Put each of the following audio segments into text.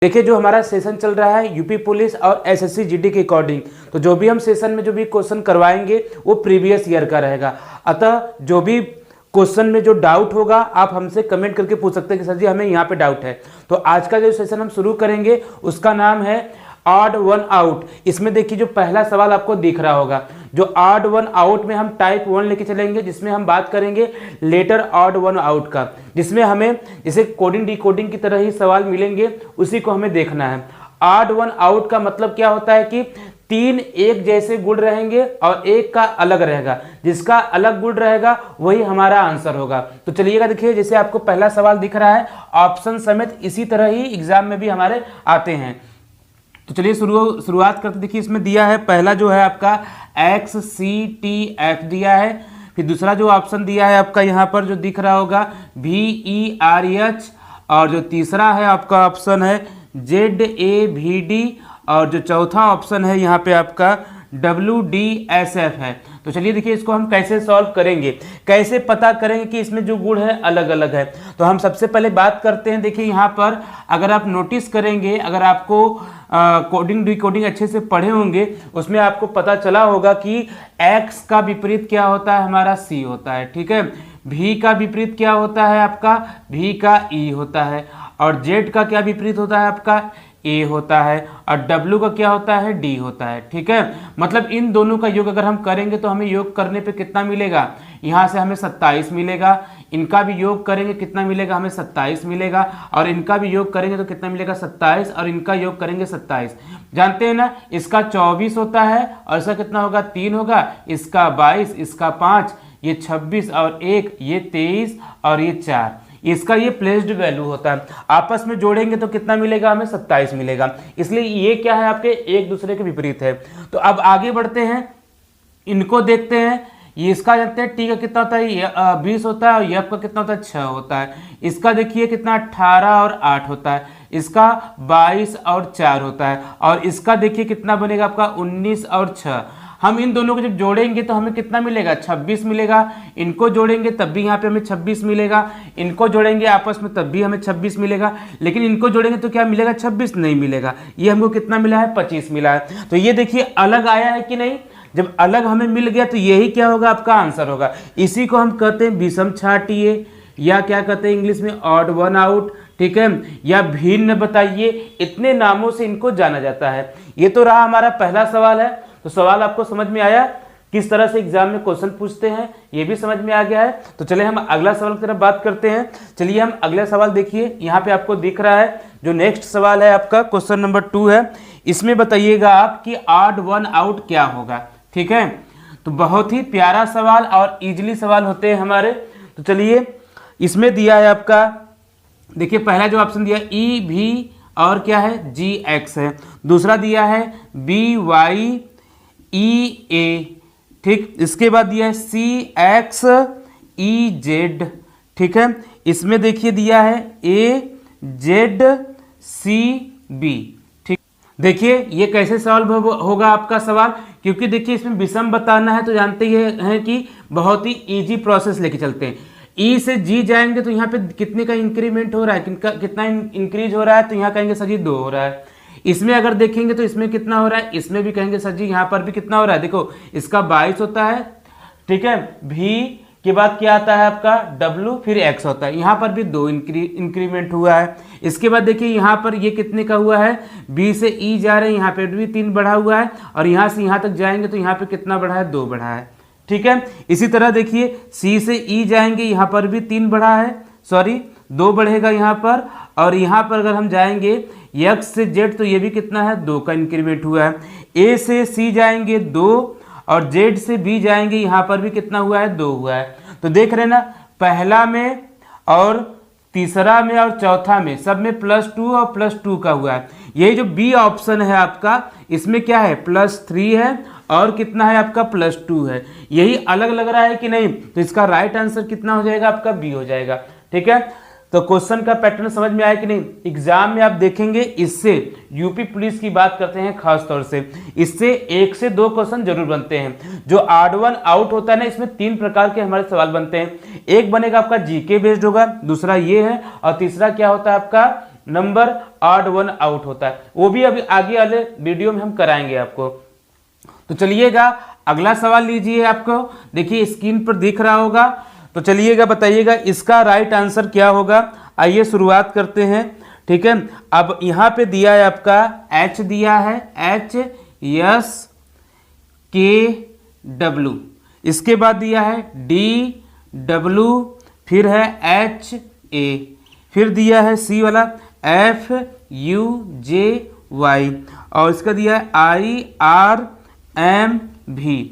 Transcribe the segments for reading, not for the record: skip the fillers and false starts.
देखिए जो हमारा सेशन चल रहा है यूपी पुलिस और एसएससी जीडी के अकॉर्डिंग, तो जो भी हम सेशन में जो भी क्वेश्चन करवाएंगे वो प्रीवियस ईयर का रहेगा। अतः जो भी क्वेश्चन में जो डाउट होगा आप हमसे कमेंट करके पूछ सकते हैं कि सर जी हमें यहाँ पे डाउट है। तो आज का जो सेशन हम शुरू करेंगे उसका नाम है ऑड वन आउट। इसमें देखिए जो पहला सवाल आपको दिख रहा होगा, जो ऑड वन आउट में हम टाइप 1 लेके चलेंगे, जिसमें हम बात करेंगे लेटर ऑड वन आउट का, जिसमें हमें जैसे कोडिंग डिकोडिंग की तरह ही सवाल मिलेंगे, उसी को हमें देखना है। ऑड वन आउट का मतलब क्या होता है कि 3 एक जैसे गुण रहेंगे और एक का अलग रहेगा, जिसका अलग गुण रहेगा वही हमारा आंसर होगा। तो चलिएगा देखिए, जैसे आपको पहला सवाल दिख रहा है, ऑप्शन समेत इसी तरह ही एग्जाम में भी हमारे आते हैं। तो चलिए शुरुआत करते। देखिए इसमें दिया है पहला जो है आपका XCTF दिया है, फिर दूसरा जो ऑप्शन दिया है आपका यहाँ पर जो दिख रहा होगा VERH, और जो तीसरा है आपका ऑप्शन है ZAVD, और जो चौथा ऑप्शन है यहाँ पे आपका WDSF है। तो चलिए देखिए इसको हम कैसे सॉल्व करेंगे, कैसे पता करेंगे कि इसमें जो गुण है अलग अलग है। तो हम सबसे पहले बात करते हैं। देखिए यहाँ पर अगर आप नोटिस करेंगे, अगर आपको कोडिंग डिकोडिंग अच्छे से पढ़े होंगे, उसमें आपको पता चला होगा कि X का विपरीत क्या होता है, हमारा C होता है, ठीक है। V का विपरीत क्या होता है आपका, V का E होता है, और Z का क्या विपरीत होता है आपका A होता है, और W का क्या होता है D होता है, ठीक है। मतलब इन दोनों का योग अगर हम करेंगे तो हमें योग करने पे कितना मिलेगा, यहाँ से हमें 27 मिलेगा। इनका भी योग करेंगे कितना मिलेगा, हमें 27 मिलेगा, और इनका भी योग करेंगे तो कितना मिलेगा 27, और इनका योग करेंगे 27। जानते हैं ना, इसका 24 होता है और इसका कितना होगा 3 होगा, इसका 22, इसका 5, ये 26, और 1 ये 23, और ये 4, इसका ये प्लेस्ड वैल्यू होता है। आपस में जोड़ेंगे तो कितना मिलेगा, हमें 27 मिलेगा। इसलिए ये क्या है, आपके एक दूसरे के विपरीत है। तो अब आगे बढ़ते हैं, इनको देखते हैं। ये इसका जानते हैं T का कितना होता है, ये 20 होता है, और F का कितना होता है 6 होता है। इसका देखिए कितना 18 और 8 होता है, इसका 22 और 4 होता है, और इसका देखिए कितना बनेगा आपका 19 और 6। हम इन दोनों को जब जोड़ेंगे तो हमें कितना मिलेगा 26 मिलेगा। इनको जोड़ेंगे तब भी यहाँ पे हमें 26 मिलेगा, इनको जोड़ेंगे आपस में तब भी हमें 26 मिलेगा, लेकिन इनको जोड़ेंगे तो क्या मिलेगा 26 नहीं मिलेगा। ये हमको कितना मिला है 25 मिला है। तो ये देखिए अलग आया है कि नहीं, जब अलग हमें मिल गया तो यही क्या होगा, आपका आंसर होगा। इसी को हम कहते हैं विषम छांटिए, या क्या कहते हैं इंग्लिश में ऑड वन आउट, ठीक है, या भिन्न बताइए। इतने नामों से इनको जाना जाता है। ये तो रहा हमारा पहला सवाल है। तो सवाल आपको समझ में आया, किस तरह से एग्जाम में क्वेश्चन पूछते हैं, ये भी समझ में आ गया है। तो चलिए हम अगला सवाल की तरफ बात करते हैं। चलिए हम अगला सवाल देखिए, यहाँ पे आपको दिख रहा है जो नेक्स्ट सवाल है आपका क्वेश्चन नंबर 2 है। इसमें बताइएगा आप कि ऑड वन आउट क्या होगा, ठीक है। तो बहुत ही प्यारा सवाल और इजीली सवाल होते हैं हमारे। तो चलिए इसमें दिया है आपका, देखिए पहला जो ऑप्शन दिया EV और क्या है GX है, दूसरा दिया है BYEA, ठीक। इसके बाद दिया है CXEZ, ठीक है। इसमें देखिए दिया है AZCB, ठीक। देखिए ये कैसे सॉल्व होगा आपका सवाल, क्योंकि देखिए इसमें विषम बताना है तो जानते ही हैं कि बहुत ही इजी प्रोसेस लेके चलते हैं। E से G जाएंगे तो यहाँ पे कितने का इंक्रीमेंट हो रहा है, कितना इंक्रीज हो रहा है, तो यहाँ कहेंगे सर जी 2 हो रहा है। इसमें अगर देखेंगे तो इसमें कितना हो रहा है, इसमें भी कहेंगे सर जी यहाँ पर भी कितना हो रहा है। देखो इसका 22 होता है, ठीक है। V के बाद क्या आता है आपका W, फिर X होता है। यहाँ पर भी 2 इंक्रीमेंट हुआ है। इसके बाद देखिए यहाँ पर ये कितने का हुआ है, B से E जा रहे हैं, यहाँ पे भी 3 बढ़ा हुआ है, और यहाँ से यहाँ तक जाएंगे तो यहाँ पे कितना बढ़ा है 2 बढ़ा है, ठीक है। इसी तरह देखिए C से E जाएंगे, यहाँ पर भी 3 बढ़ा है, सॉरी 2 बढ़ेगा यहाँ पर, और यहाँ पर अगर हम जाएंगे X से Z तो ये भी कितना है 2 का इंक्रीमेंट हुआ है। A से C जाएंगे 2, और Z से B जाएंगे, यहाँ पर भी कितना हुआ है 2 हुआ है। तो देख रहे हैं ना, पहला में और तीसरा में और चौथा में सब में +2 और +2 का हुआ है। यही जो B ऑप्शन है आपका, इसमें क्या है +3 है, और कितना है आपका +2 है। यही अलग लग रहा है कि नहीं, तो इसका राइट आंसर कितना हो जाएगा आपका B हो जाएगा, ठीक है। तो क्वेश्चन का पैटर्न समझ में आया कि नहीं। एग्जाम में आप देखेंगे, इससे यूपी पुलिस की बात करते हैं खास तौर से, इससे 1 से 2 क्वेश्चन जरूर बनते हैं। जो ऑड वन आउट होता है ना, इसमें 3 प्रकार के हमारे सवाल बनते हैं। एक बनेगा आपका जीके बेस्ड होगा, दूसरा ये है, और तीसरा क्या होता है आपका नंबर ऑड वन आउट होता है, वो भी अभी आगे वाले वीडियो में हम कराएंगे आपको। तो चलिएगा अगला सवाल लीजिए, आपको देखिए स्क्रीन पर दिख रहा होगा, तो चलिएगा बताइएगा इसका राइट आंसर क्या होगा। आइए शुरुआत करते हैं, ठीक है। अब यहाँ पे दिया है आपका H दिया है, HSKW, इसके बाद दिया है DW, फिर है HA, फिर दिया है C वाला FUJY, और इसका दिया है IRMV।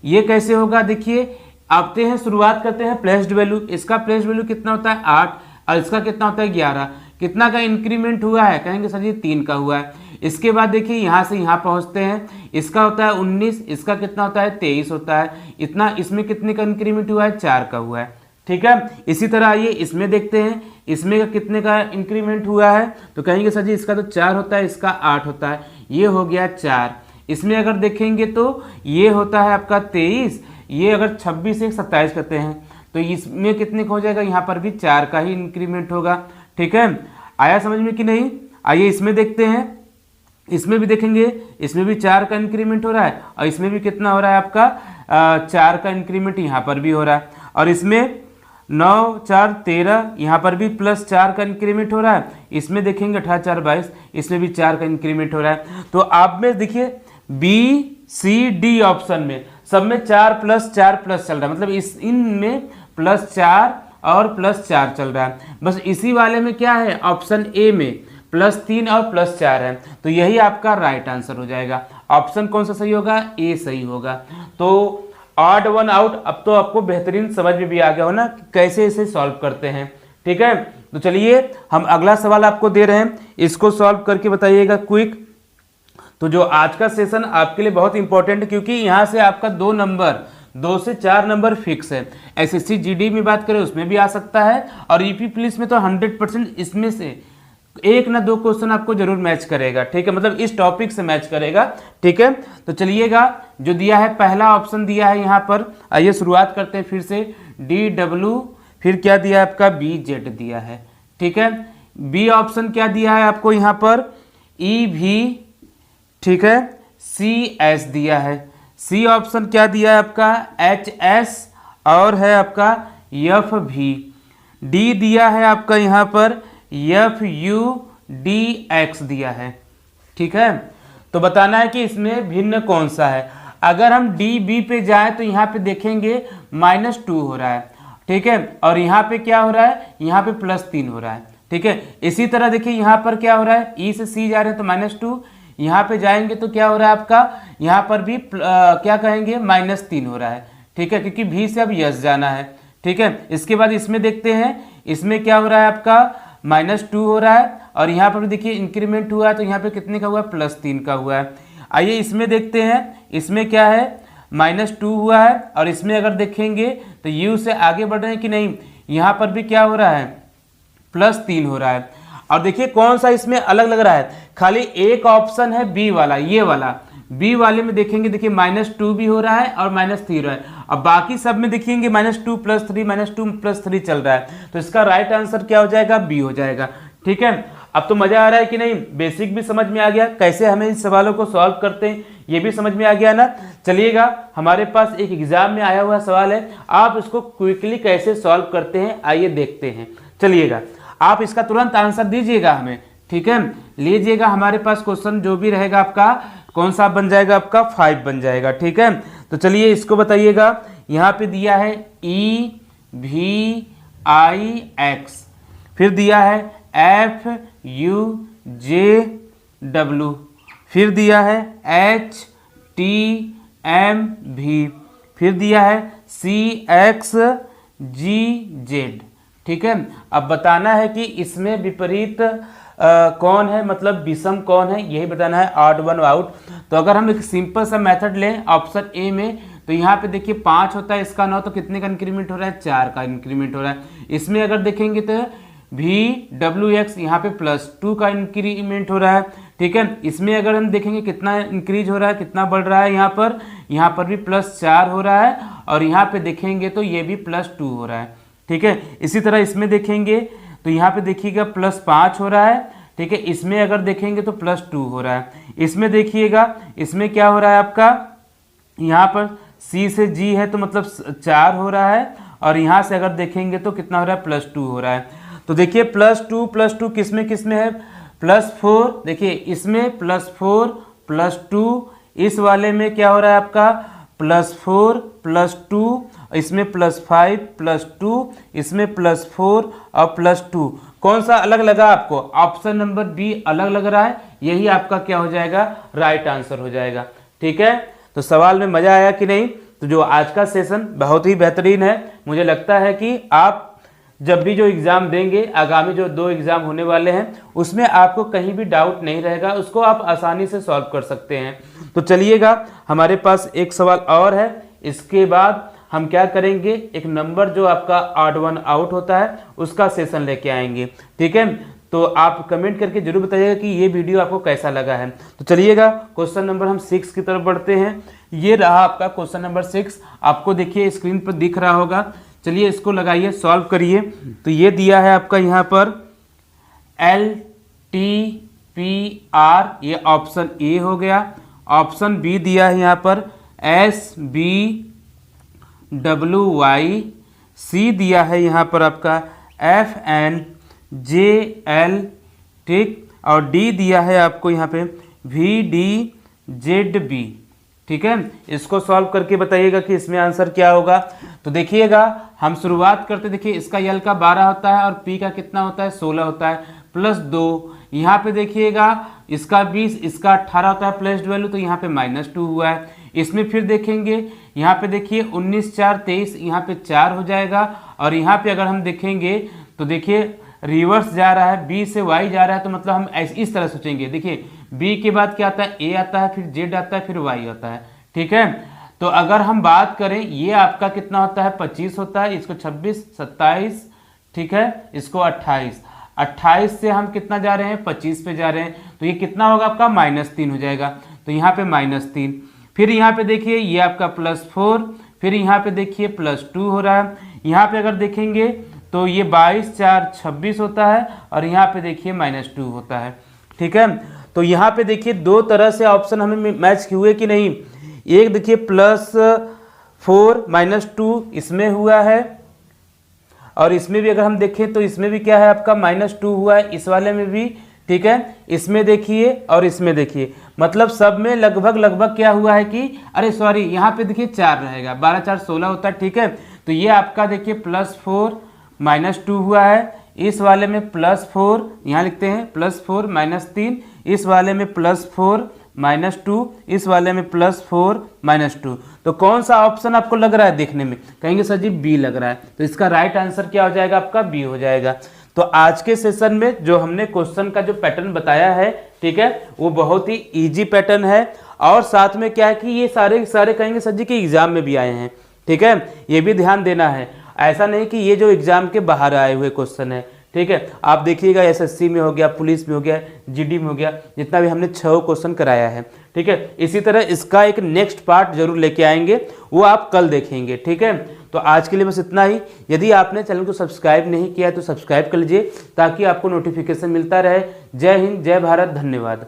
ये कैसे होगा देखिए, आते हैं शुरुआत करते हैं प्लेस्ड वैल्यू। इसका प्लेस्ड वैल्यू कितना होता है 8, और इसका कितना होता है 11। कितना का इंक्रीमेंट हुआ है, कहेंगे सर जी 3 का हुआ है। इसके बाद देखिए यहाँ से यहाँ पहुँचते हैं, इसका होता है 19, इसका कितना होता है 23 होता है। इतना इसमें कितने का इंक्रीमेंट हुआ है 4 का हुआ है, ठीक है। इसी तरह आइए इसमें देखते हैं, इसमें का कितने का इंक्रीमेंट हुआ है, तो कहेंगे सर जी इसका तो 4 होता है, इसका 8 होता है, ये हो गया 4। इसमें अगर देखेंगे तो ये होता है आपका 23, ये अगर 26 से 27 करते हैं तो इसमें कितने का हो जाएगा, यहाँ पर भी 4 का ही इंक्रीमेंट होगा, ठीक है। आया समझ में कि नहीं। आइए इसमें देखते हैं, इसमें भी देखेंगे, इसमें भी 4 का इंक्रीमेंट हो रहा है, और इसमें भी कितना हो रहा है आपका 4 का इंक्रीमेंट यहाँ पर भी हो रहा है। और इसमें 9 4 13, यहाँ पर भी प्लस 4 का इंक्रीमेंट हो रहा है। इसमें देखेंगे 18 4 22, इसमें भी 4 का इंक्रीमेंट हो रहा है। तो आप में देखिए BCD ऑप्शन में सब में 4 प्लस 4 प्लस चल रहा है, मतलब इनमें प्लस 4 और प्लस 4 चल रहा है। बस इसी वाले में क्या है, ऑप्शन ए में प्लस 3 और प्लस 4 है, तो यही आपका राइट आंसर हो जाएगा। ऑप्शन कौन सा सही होगा, ए सही होगा। तो ऑड वन आउट अब तो आपको बेहतरीन समझ में भी आ गया हो ना कैसे इसे सॉल्व करते हैं, ठीक है। तो चलिए हम अगला सवाल आपको दे रहे हैं, इसको सॉल्व करके बताइएगा क्विक। तो जो आज का सेशन आपके लिए बहुत इंपॉर्टेंट है, क्योंकि यहाँ से आपका 2 से 4 नंबर फिक्स है। SSC GD में बात करें उसमें भी आ सकता है, और यूपी पुलिस में तो 100% इसमें से 1 ना 2 क्वेश्चन आपको जरूर मैच करेगा, ठीक है, मतलब इस टॉपिक से मैच करेगा, ठीक है। तो चलिएगा जो दिया है पहला ऑप्शन दिया है यहाँ पर, आइए शुरुआत करते हैं फिर से DW, फिर क्या दिया है आपका BZ दिया है, ठीक है। बी ऑप्शन क्या दिया है आपको यहाँ पर EV, ठीक है, CS दिया है। सी ऑप्शन क्या दिया है आपका HS, और है आपका FV। डी दिया है आपका यहाँ पर FUDX दिया है, ठीक है। तो बताना है कि इसमें भिन्न कौन सा है। अगर हम DB पे जाए तो यहाँ पे देखेंगे -2 हो रहा है, ठीक है, और यहाँ पे क्या हो रहा है, यहाँ पे +3 हो रहा है, ठीक है। इसी तरह देखिए यहाँ पर क्या हो रहा है, E से C जा रहे हैं तो -2, यहाँ पे जाएंगे तो क्या हो रहा है आपका, यहाँ पर भी क्या कहेंगे -3 हो रहा है, ठीक है, क्योंकि V से अब यस जाना है, ठीक है। इसके बाद इसमें देखते हैं, इसमें क्या हो रहा है आपका -2 हो रहा है, और यहाँ पर भी देखिए इंक्रीमेंट हुआ है, तो यहाँ पे कितने का हुआ है, +3 का हुआ है। आइए इसमें देखते हैं, इसमें क्या है -2 हुआ है, और इसमें अगर देखेंगे तो U से आगे बढ़ रहे हैं कि नहीं, यहाँ पर भी क्या हो रहा है +3 हो रहा है। और देखिए कौन सा इसमें अलग लग रहा है, खाली एक ऑप्शन है बी वाला, ये वाला बी वाले में देखेंगे, देखिए -2 भी हो रहा है और -3 हो रहा है। अब बाकी सब में देखेंगे -2 + 3 -2 + 3 चल रहा है, तो इसका राइट आंसर क्या हो जाएगा, बी हो जाएगा, ठीक है। अब तो मजा आ रहा है कि नहीं, बेसिक भी समझ में आ गया, कैसे हमें इन सवालों को सॉल्व करते हैं ये भी समझ में आ गया ना। चलिएगा हमारे पास एक एग्जाम में आया हुआ सवाल है, आप इसको क्विकली कैसे सॉल्व करते हैं आइए देखते हैं। चलिएगा आप इसका तुरंत आंसर दीजिएगा हमें, ठीक है, लीजिएगा। हमारे पास क्वेश्चन जो भी रहेगा आपका कौन सा बन जाएगा, आपका 5 बन जाएगा, ठीक है। तो चलिए इसको बताइएगा, यहाँ पे दिया है EVIX, फिर दिया है FUJW, फिर दिया है HTMV, फिर दिया है CXGZ, ठीक है। अब बताना है कि इसमें विपरीत कौन है, मतलब विषम कौन है, यही बताना है, ऑड वन आउट। तो अगर हम एक सिंपल सा मेथड लें ऑप्शन ए में, तो यहाँ पे देखिए 5 होता है, इसका 9, तो कितने का इंक्रीमेंट हो रहा है, 4 का इंक्रीमेंट हो रहा है। इसमें अगर देखेंगे तो VWX यहाँ पे +2 का इंक्रीमेंट हो रहा है, ठीक है। इसमें अगर हम देखेंगे कितना इंक्रीज हो रहा है, कितना बढ़ रहा है, यहाँ पर भी +4 हो रहा है, और यहाँ पे देखेंगे तो ये भी +2 हो रहा है, ठीक है। इसी तरह इसमें देखेंगे तो यहाँ पे देखिएगा +5 हो रहा है, ठीक है। इसमें अगर देखेंगे तो +2 हो रहा है। इसमें देखिएगा, इसमें क्या हो रहा है आपका, यहाँ पर C से G है तो मतलब 4 हो रहा है, और यहाँ से अगर देखेंगे तो कितना हो रहा है, +2 हो रहा है। तो देखिए +2 किसमें किसमें है, +4, देखिए इसमें +4 +2, इस वाले में क्या हो रहा है आपका +4 +2, इसमें +5 +2, इसमें +4 और +2। कौन सा अलग लगा आपको, ऑप्शन नंबर बी अलग लग रहा है, यही आपका क्या हो जाएगा, राइट आंसर हो जाएगा। ठीक है, तो सवाल में मजा आया कि नहीं। तो जो आज का सेशन बहुत ही बेहतरीन है, मुझे लगता है कि आप जब भी जो एग्ज़ाम देंगे, आगामी जो 2 एग्ज़ाम होने वाले हैं, उसमें आपको कहीं भी डाउट नहीं रहेगा, उसको आप आसानी से सॉल्व कर सकते हैं। तो चलिएगा, हमारे पास एक सवाल और है, इसके बाद हम क्या करेंगे, एक नंबर जो आपका ऑड वन आउट होता है उसका सेशन लेके आएंगे। ठीक है, तो आप कमेंट करके जरूर बताइएगा कि ये वीडियो आपको कैसा लगा है। तो चलिएगा, क्वेश्चन नंबर हम 6 की तरफ बढ़ते हैं। ये रहा आपका क्वेश्चन नंबर 6, आपको देखिए स्क्रीन पर दिख रहा होगा। चलिए इसको लगाइए, सॉल्व करिए। तो ये दिया है आपका यहाँ पर LTPR, ये ऑप्शन ए हो गया। ऑप्शन बी दिया है यहाँ पर SBWY, सी दिया है यहाँ पर आपका FNJL, ठीक, और डी दिया है आपको यहाँ पे VDZB। ठीक है, इसको सॉल्व करके बताइएगा कि इसमें आंसर क्या होगा। तो देखिएगा, हम शुरुआत करते, देखिए इसका यल का 12 होता है और पी का कितना होता है, 16 होता है, +2। यहाँ पे देखिएगा इसका 20, इसका 18 होता है, प्लेस्ड वैल्यू, तो यहाँ पे -2 हुआ है। इसमें फिर देखेंगे, यहाँ पे देखिए 19 4 23, यहाँ पे 4 हो जाएगा। और यहाँ पे अगर हम देखेंगे तो देखिए रिवर्स जा रहा है, बी से वाई जा रहा है, तो मतलब हम इस तरह सोचेंगे। देखिए बी के बाद क्या आता है, ए आता है, फिर जेड आता है, फिर वाई आता है। ठीक है, तो अगर हम बात करें, ये आपका कितना होता है, 25 होता है, इसको 26 27, ठीक है, इसको 28। 28 से हम कितना जा रहे हैं, 25 पे जा रहे हैं, तो ये कितना होगा आपका -3 हो जाएगा। तो यहाँ पे -3, फिर यहाँ पे देखिए ये आपका +4, फिर यहाँ पे देखिए +2 हो रहा है। यहाँ पे अगर देखेंगे तो ये 22 4 26 होता है, और यहाँ पे देखिए -2 होता है। ठीक है, तो यहाँ पे देखिए 2 तरह से ऑप्शन हमें मैच हुए कि नहीं। एक देखिए +4 -2 इसमें हुआ है, और इसमें भी अगर हम देखें तो इसमें भी क्या है आपका -2 हुआ है, इस वाले में भी। ठीक है, इसमें देखिए और इसमें देखिए, मतलब सब में लगभग क्या हुआ है कि, अरे सॉरी, यहाँ पे देखिए 4 रहेगा, 12 4 16 होता है। ठीक है, तो ये आपका देखिए +4 -2 हुआ है, इस वाले में +4, यहाँ लिखते हैं +4 -3, इस वाले में +4 -2, इस वाले में +4 -2। तो कौन सा ऑप्शन आपको लग रहा है देखने में, कहेंगे सर जी बी लग रहा है, तो इसका राइट आंसर क्या हो जाएगा आपका, बी हो जाएगा। तो आज के सेशन में जो हमने क्वेश्चन का जो पैटर्न बताया है, ठीक है, वो बहुत ही इजी पैटर्न है, और साथ में क्या है कि ये सारे कहेंगे सर जी के एग्जाम में भी आए हैं। ठीक है, ये भी ध्यान देना है, ऐसा नहीं कि ये जो एग्जाम के बाहर आए हुए क्वेश्चन है। ठीक है, आप देखिएगा एसएससी में हो गया, पुलिस में हो गया, जीडी में हो गया, जितना भी हमने 6 क्वेश्चन कराया है। ठीक है, इसी तरह इसका एक नेक्स्ट पार्ट जरूर लेके आएंगे, वो आप कल देखेंगे। ठीक है, तो आज के लिए बस इतना ही। यदि आपने चैनल को सब्सक्राइब नहीं किया है तो सब्सक्राइब कर लीजिए, ताकि आपको नोटिफिकेशन मिलता रहे। जय हिंद, जय भारत, धन्यवाद।